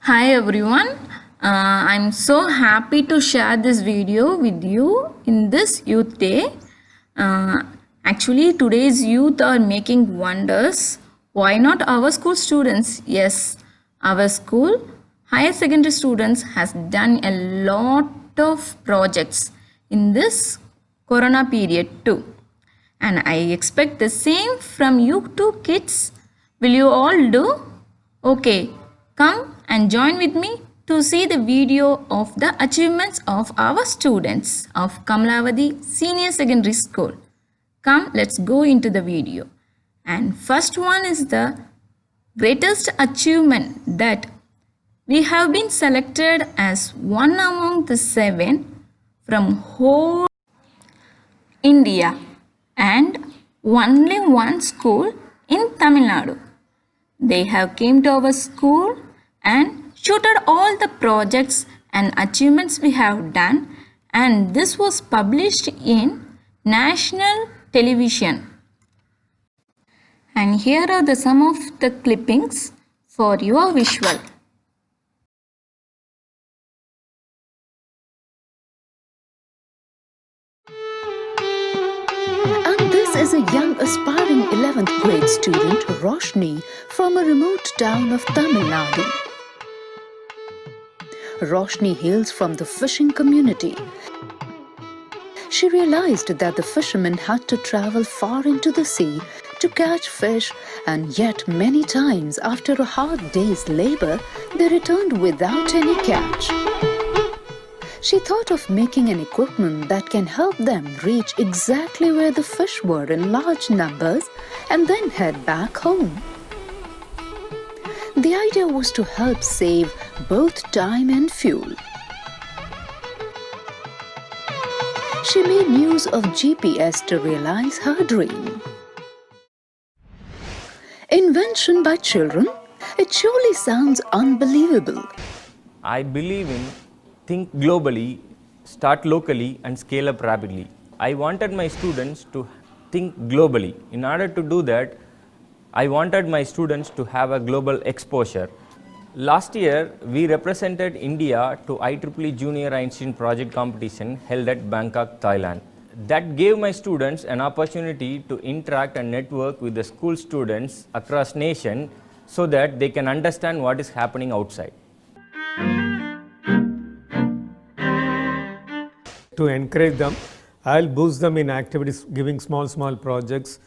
Hi everyone. I'm so happy to share this video with you in this Youth Day. Uh, Actually, today's youth are making wonders. Why not our school students? Yes, our school higher secondary students has done a lot of projects in this corona period too. And I expect the same from you two kids. Will you all do? Okay, come and join with me to see the video of the achievements of our students of Kamlavadi Senior Secondary School. Come, let's go into the video. And first one is the greatest achievement that we have been selected as one among the seven from whole India and only one school in Tamil Nadu. They have came to our school and shooted all the projects and achievements we have done, and this was published in national television. And here are the some of the clippings for your visual. And this is a young aspiring 11th grade student, Roshni, from a remote town of Tamil Nadu. Roshni hails from the fishing community. She realized that the fishermen had to travel far into the sea to catch fish, and yet many times after a hard day's labor, they returned without any catch. She thought of making an equipment that can help them reach exactly where the fish were in large numbers and then head back home. The idea was to help save both time and fuel. She made use of GPS to realize her dream. Invention by children? It surely sounds unbelievable. I believe in think globally, start locally and scale up rapidly. I wanted my students to think globally. In order to do that, I wanted my students to have a global exposure. Last year, we represented India to IEEE Junior Einstein Project Competition held at Bangkok, Thailand. That gave my students an opportunity to interact and network with the school students across nation so that they can understand what is happening outside. To encourage them, I'll boost them in activities, giving small projects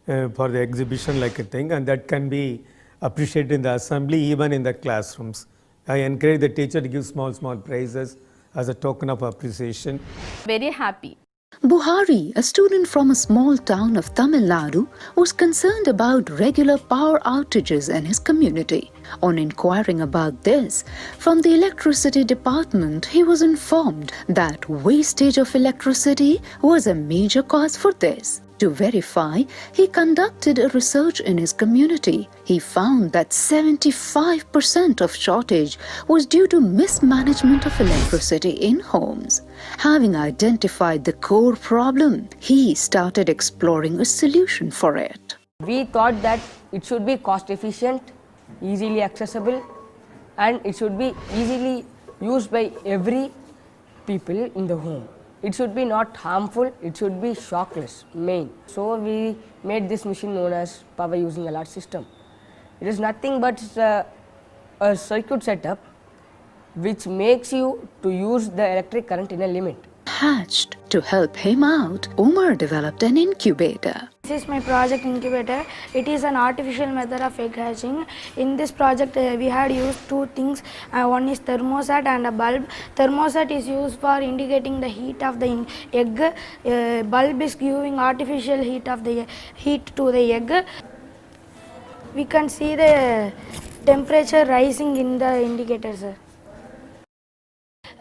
for the exhibition like a thing, and that can be appreciated in the assembly, even in the classrooms. I encourage the teacher to give small prizes as a token of appreciation. Very happy. Buhari, a student from a small town of Tamil Nadu, was concerned about regular power outages in his community. On inquiring about this, from the electricity department, he was informed that wastage of electricity was a major cause for this. To verify, he conducted a research in his community. He found that 75% of shortage was due to mismanagement of electricity in homes. Having identified the core problem, he started exploring a solution for it. We thought that it should be cost efficient, easily accessible, and it should be easily used by every people in the home. It should be not harmful, it should be shockless, main. So we made this machine known as power using alert system. It is nothing but a circuit setup which makes you to use the electric current in a limit. Hatched to help him out, Umar developed an incubator. This is my project incubator. It is an artificial method of egg hatching. In this project, we had used two things. One is thermostat and a bulb. Thermostat is used for indicating the heat of the egg. Bulb is giving artificial heat to the egg. We can see the temperature rising in the indicator, sir.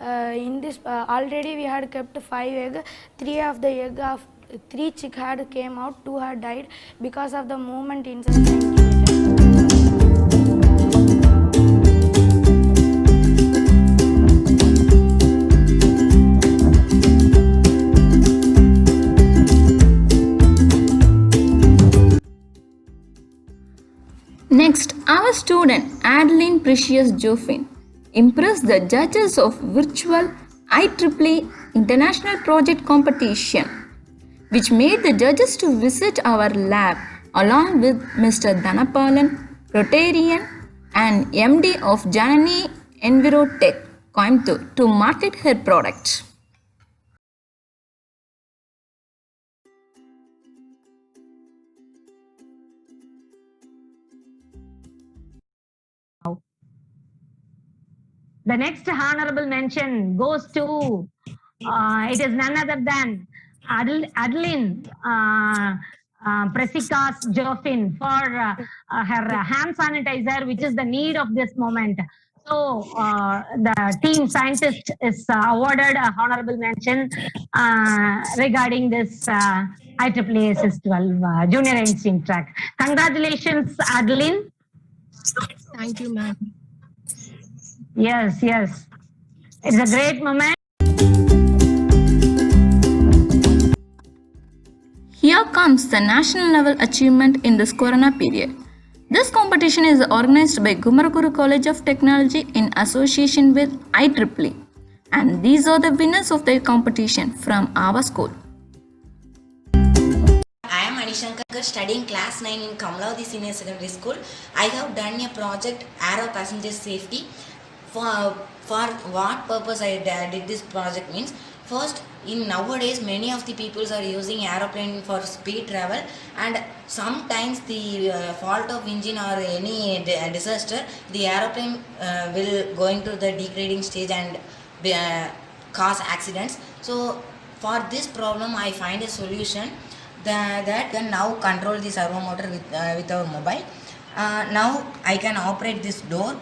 In this already we had kept 5 eggs. 3 chick had came out, 2 had died because of the movement inside the incubator. Next, our student Adeline Precious Joffin impress the judges of virtual IEEE International Project Competition, which made the judges to visit our lab along with Mr. Dhanapalan, Rotarian and MD of Janani Envirotech, Coimbatore, to market her product. The next honorable mention goes to, it is none other than Adeline Presikas Joffin for her hand sanitizer, which is the need of this moment. So the team scientist is awarded a honorable mention regarding this IEEE SS12 Junior Engineering track. Congratulations, Adeline. Thank you, ma'am. Yes, yes. It's a great moment. Here comes the national level achievement in this Corona period. This competition is organized by Gumaraguru College of Technology in association with IEEE, and these are the winners of the competition from our school. I am Anishankar, studying class 9 in Kamlavati Senior Secondary School. I have done a project Aero Passenger Safety. For what purpose I did this project means, first, in nowadays many of the people are using aeroplane for speed travel, and sometimes the fault of engine or any disaster, the aeroplane will going to the degrading stage and cause accidents. So for this problem I find a solution that can now control the servo motor with our mobile. Now I can operate this door.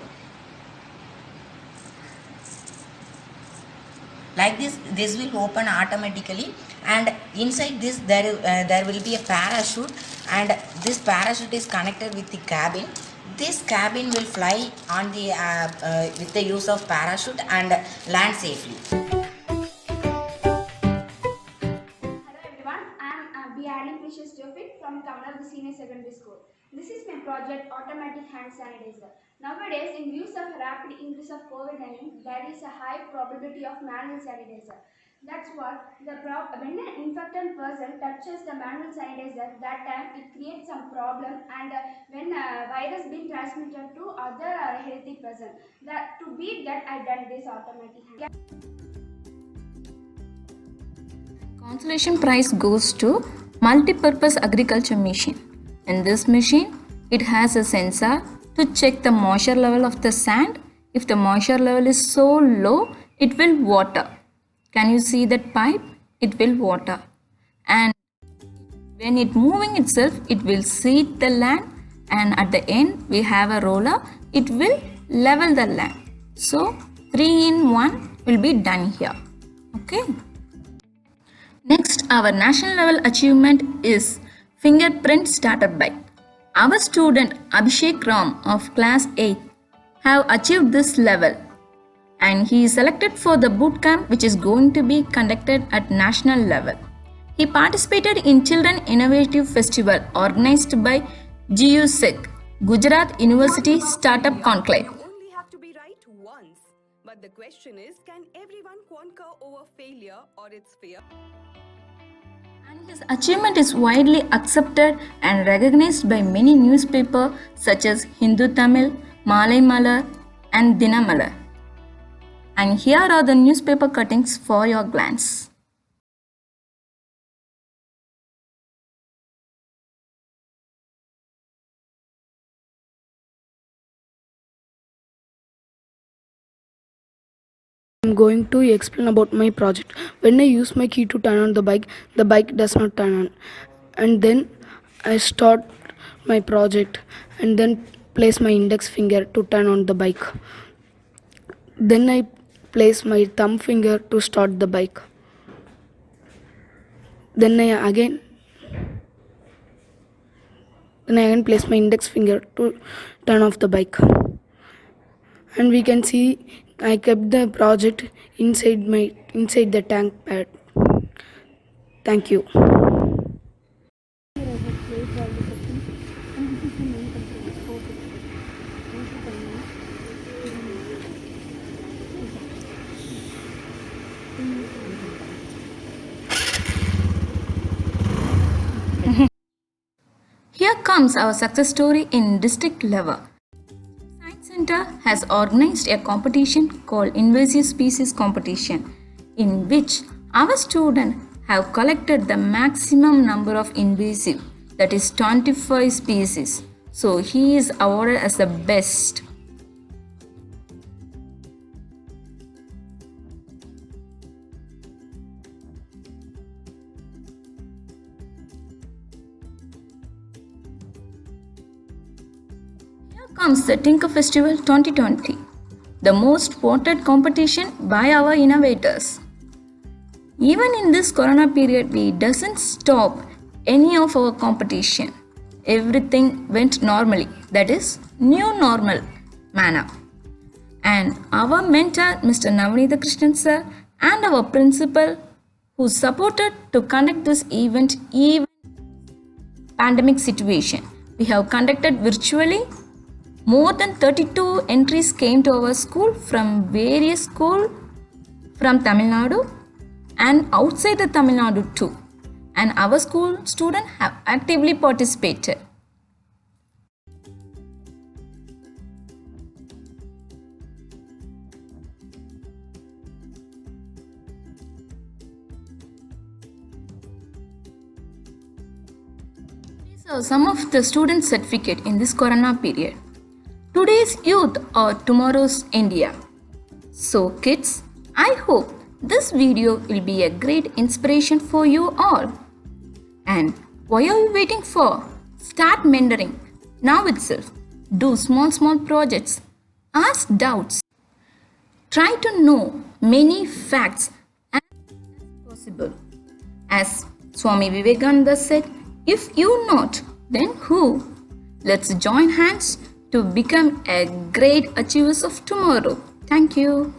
Like this will open automatically, and inside this there will be a parachute, and this parachute is connected with the cabin. This cabin will fly on the with the use of parachute and land safely. Hello everyone, I am B. Adeline Precious Joffin from Kamlavati Senior Secondary School. This is my project Automatic Hand Sanitizer. Nowadays, in views of rapid increase of COVID-19, there is a high probability of manual sanitizer. That's what when an infected person touches the manual sanitizer, that time it creates some problem, and when virus being transmitted to other healthy person. That to beat that, I done this automatic hand. Consolation prize goes to multi-purpose agriculture machine. In this machine, it has a sensor to check the moisture level of the sand. If the moisture level is so low, it will water. Can you see that pipe? It will water. And when it moving itself, it will seed the land, and at the end we have a roller. It will level the land. So 3-in-1 will be done here. Okay. Next, our national level achievement is fingerprint starter bike. Our student Abhishek Ram of class 8 have achieved this level, and he is selected for the boot camp which is going to be conducted at national level. He participated in Children Innovative Festival organized by GUSEC, Gujarat University Startup Conclave. You only have to be right once. But the question is, can everyone conquer over failure or its fear? And his achievement is widely accepted and recognized by many newspapers such as Hindu Tamil, Malay Malar and Dinamalar. And here are the newspaper cuttings for your glance. I'm going to explain about my project. When I use my key to turn on the bike does not turn on. And then I start my project and then place my index finger to turn on the bike. Then I place my thumb finger to start the bike. Then I again place my index finger to turn off the bike. And we can see I kept the project inside the tank pad. Thank you. Here comes our success story in district level. Science Center has organized a competition called Invasive Species Competition, in which our students have collected the maximum number of invasive, that is 25 species. So he is awarded as the best. Here comes the Tinker Festival 2020, the most wanted competition by our innovators. Even in this corona period, we doesn't stop any of our competition. Everything went normally, that is new normal manner. And our mentor, Mr. Navanitha Krishnan sir, and our principal, who supported to conduct this event even pandemic situation. We have conducted virtually. More than 32 entries came to our school from various schools from Tamil Nadu and outside the Tamil Nadu too. And our school students have actively participated. These are some of the student certificate in this corona period. Today's youth are tomorrow's India. So kids, I hope this video will be a great inspiration for you all. And what are you waiting for? Start mentoring now itself. Do small projects. Ask doubts. Try to know many facts as possible. As Swami Vivekananda said, if you not, then who? Let's join hands to become a great achievers of tomorrow. Thank you.